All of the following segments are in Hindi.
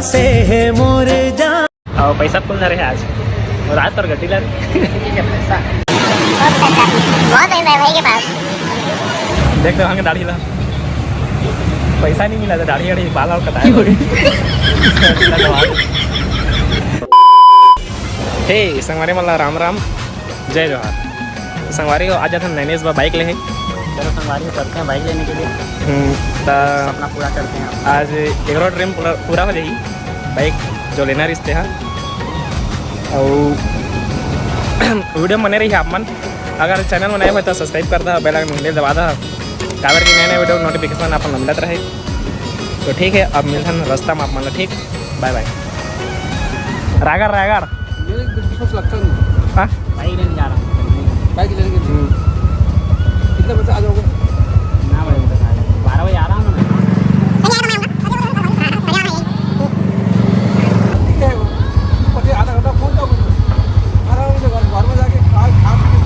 से है मोरे जान। और पैसा फुल ना रहे आज और आज तो गड्डी ला पैसा बहुत पैसा है भाई के पास। देख रहे होंगे दाढ़ी ला पैसा नहीं मिला था दाढ़ी वाड़ी बाल और कटाए हे संगवारी मला राम राम जय जोहार। संगवारी को आज हम नैनेश बाइक ले है। चलो संगवारी में चलते हैं बाइक लेने के लिए, अपना पूरा करते हैं। आज एक और ड्रीम पूरा हो जाएगी बाइक जो लेना रिश्ते हैं। और वीडियो बने रही है आप मन अगर चैनल में नए हो तो सब्सक्राइब कर दो बेल आइकन घंटे दबा दो काबर की नए नए वीडियो नोटिफिकेशन आप मिलत रहे। तो ठीक है अब मिलते हैं रास्ता में आप मन ठीक बाय बाय। रायगढ़ रायगढ़ हाँ बाइक लेने जा रहा हूँ। बाइक लेने के लिए कितने बजे आ जाओगे? ना भाई 12 बजे आ रहा हूँ ना मैं। ठीक है पहले आधा घंटा पहुँच जाओगे आराम से घर में जाके खा खा के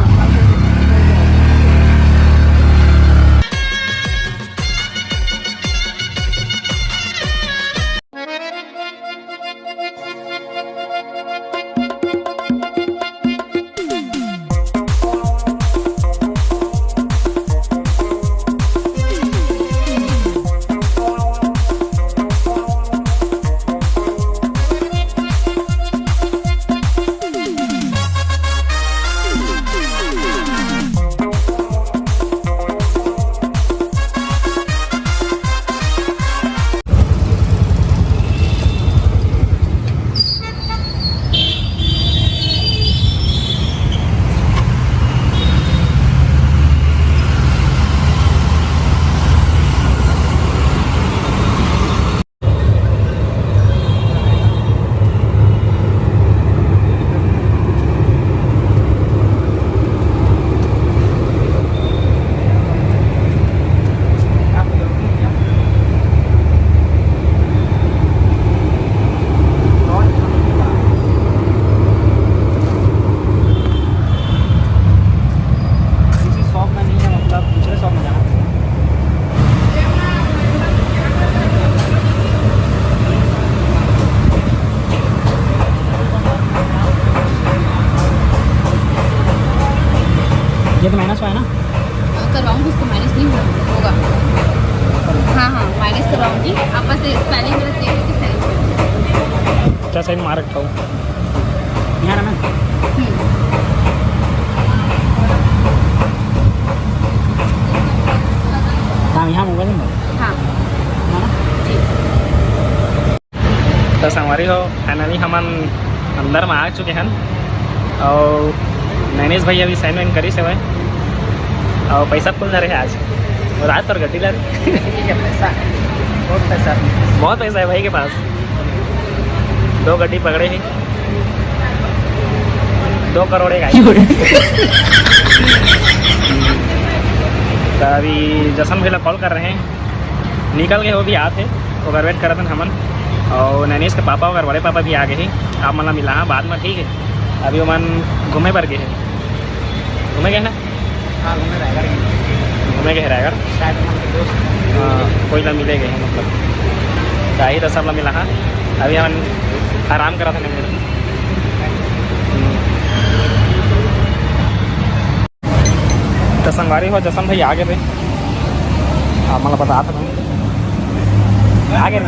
ये तो माइनस हुआ है ना? करवाऊंगी उसको माइनस नहीं होगा। हाँ हाँ माइनस करवाऊंगी। आप बस स्पेलिंग गलत देख लीजिए स्पेलिंग। क्या साइड मार रखा हूँ यहाँ ना हाँ यहाँ मोबाइल में हाँ तो संगवारी हो फाइनली हम अंदर में आ चुके हैं और नैनेश भाई अभी साइन वाइन करी से हुए और पैसा फुल ना रहे आज और आज तो गड्डी ला पैसा बहुत पैसा है भाई के पास। 2 गड्डी पकड़े ही 2 करोड़ का तो अभी जसन भैया कॉल कर रहे हैं निकल गए वो भी आते वो वेट कर रहे थे हमन और नैनेश के पापा और बड़े पापा भी आ गए आप मतलब मिला बाद में ठीक है। अभी वो मन घूमे पर गए हैं घूमे गए ना हाँ घूमे रायगढ़ घूमे गए रायगढ़ शायद हमारे दोस्त कोई ला मिले गए हैं मतलब ही तो सब ला मिला हाँ अभी हम आराम करा था नहीं तो संगवारी हो जसन भाई आगे थे आप मतलब बता था आगे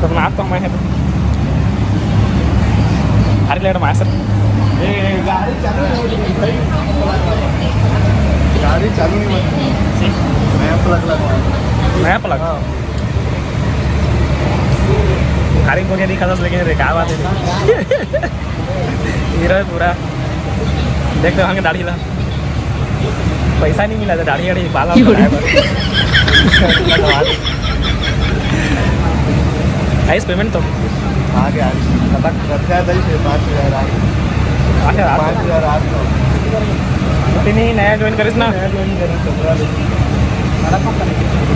तो आज तो मैं है अरे लेट मार सर गाड़ी चालू नहीं होती नया प्लग लगा नया प्लग गाड़ी को क्या दिखा था लेकिन क्या बात है हीरो है पूरा देखते होंगे दाढ़ी ला पैसा नहीं मिला था दाढ़ी वाड़ी बाल और आइस पेमेंट तो आगे आगे रखा था 5,000 आगे 5,000 नहीं नया ज्वाइन करिस ना नया ज्वाइन करें 15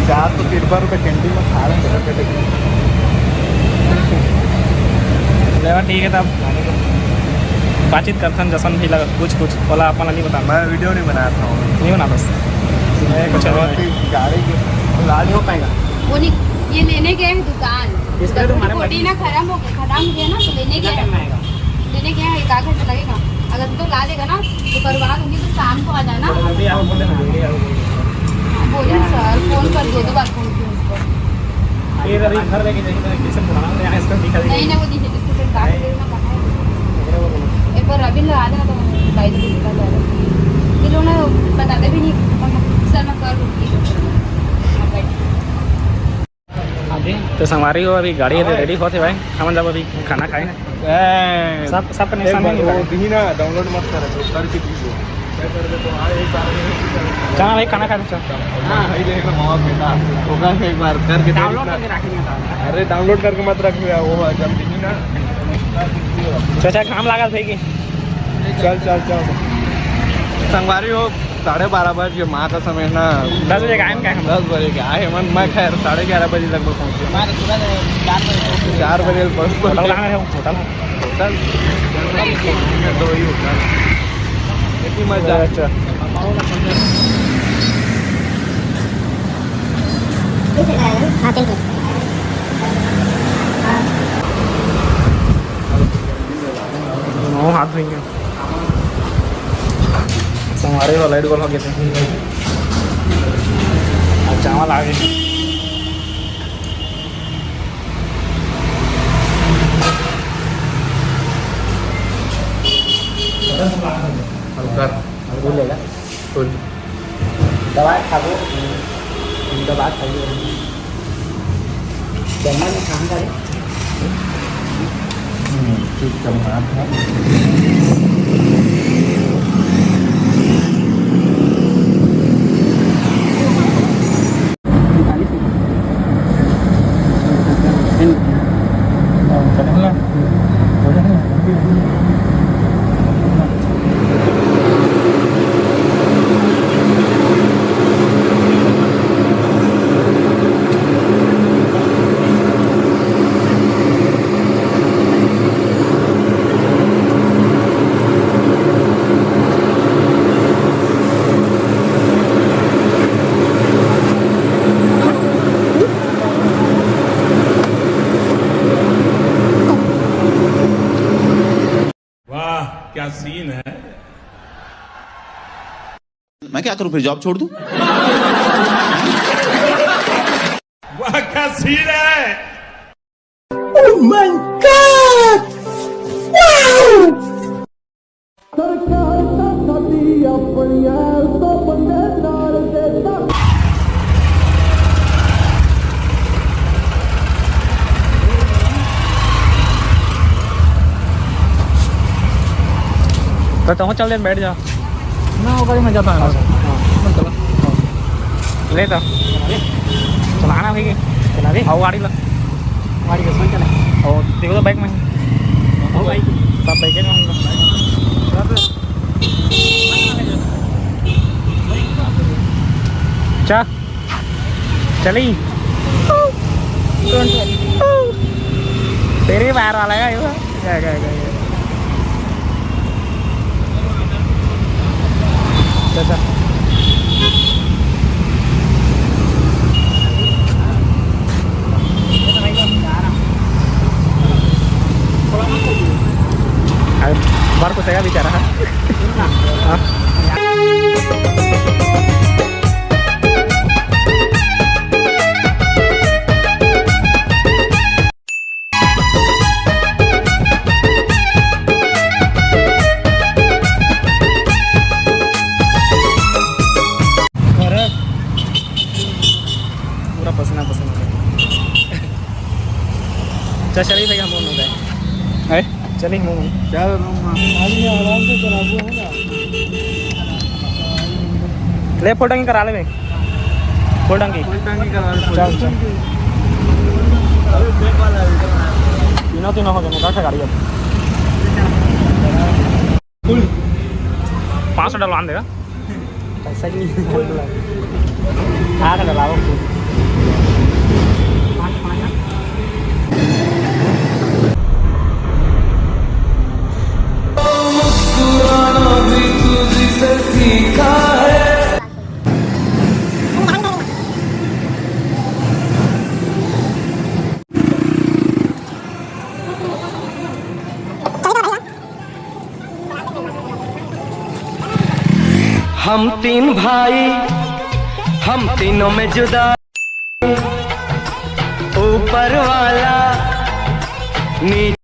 चार तो 13 रुपये कैंटीन में खा रहे हैं लेवा ठीक है तब बातचीत करते हैं जसन भी लगा कुछ बोला अपना नहीं बता मैं वीडियो नहीं बनाया था नहीं बना बस कुछ गाड़ी की लाल हो पाएगा वो नहीं ये लेने गए हैं दुकान। इसलिए तो हमारे थोड़ी ना खराब हो गया ना तो लेने गए हैं। लेने गए हैं, एक आधा घंटा लगेगा। अगर तो ला देगा ना तो करवा दूंगी, तो शाम को आ जाना। जल्दी आओ, बोल देना जल्दी आओ। बोलिए सर, फोन कर दो, 2 बार फोन किया उसको। फिर अभी घर लेके जाएंगे तो कैसे पुराना यहाँ इसको दिखा नहीं देंगे। ना, वो दीजिए इसको फिर काट देना कहाँ है। एक बार अभी लगा देना तो गाइड भी निकल जाएगा। ये लोग ना बताते भी नहीं, सर मैं कर दूँगी। तो संगवारी हो, अभी गाड़ी रेडी होते भाई, हम जब अभी खाना खाए सब का निशान नहीं लगा। ना डाउनलोड मत कर, करके दीजिए। क्या कर दे तो एक बार कहाँ भाई खाना खाने चल। हाँ देख मामा बेटा होगा एक बार करके डाउनलोड करके रखेंगे। अरे डाउनलोड करके मत रख लिया वो जब दी ना। चाचा काम लगा थे कि चल चल चल संगवारी हो 12:30 बजे माँ का समय ना 10 बजे आए क्या हम। 10 बजे के आए मन, मैं खैर 11:30 बजे लगभग पहुँचे। 4 बजे होटल कहाँ है? होटल होटल 2 ही होटल। इतनी मजा। अच्छा हाँ चल हाथ धोएंगे। हमारे वो लाइट गोल हो गए थे, चावल आ गए। फूल लेगा फूल दवा खाओ, दवा खाइए। चलना में काम करे ठीक चमका है। क्या सीन है। मैं क्या करूं फिर, जॉब छोड़ दूं? वाह क्या सीन है। तो चल दे, बैठ जा ना वो गाड़ी में जाता है। ले तो चलाना भाई, चला दे आओ गाड़ी ला। गाड़ी के संग चला और देखो तो बाइक में हो भाई सब बाइक में होंगे। चा चली तेरे बाहर वाला है ये चाचा। बार को सगा बेचारा है। पूरा पसीना पसीना चल चलिए भैया, हम दोनों गए चलिए हम आराम से चला ले फोटंगी करा ले भाई, फोटंगी चल चल तीनों हो गए। गाड़ी अब 500 डलवा देगा। पैसा नहीं आ डलाओ हम तीन भाई, हम तीनों में जुदा, ऊपर वाला नीचे